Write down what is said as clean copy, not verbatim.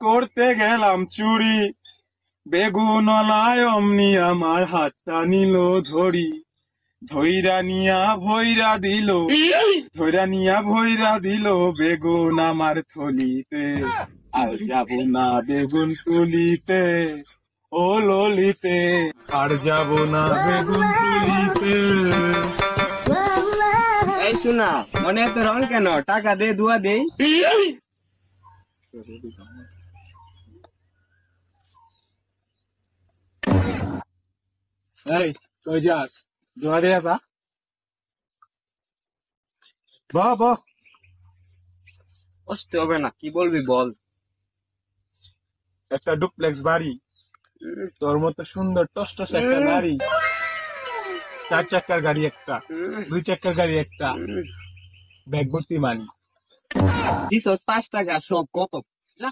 করতে গেলাম চুরি, বেগুনলায় অমনি আমার হাতটা নিল ধরি, ধইরা নিয়া ভইরা দিল বেগুন আমার থলিতে, আর যাব না বেগুন তুলিতে, ও ললিতে, আর যাব না বেগুন তুলিতে। এই শোনা, মনে এত রং কেন? টাকা দে, দুয়া দেই। এই কই যাস? দোয়া দিয়ে যা। ব কষ্ট হবে না, কি বলবি বল। একটা ডুপ্লেক্স বাড়ি, তোর মতো সুন্দর টসটস একটা নারী, 4 চাকার গাড়ি একটা, 2 চাকার গাড়ি একটা, ব্যাগ ভর্তি মানি। দিছস 5 টাকা, সব কত? যা।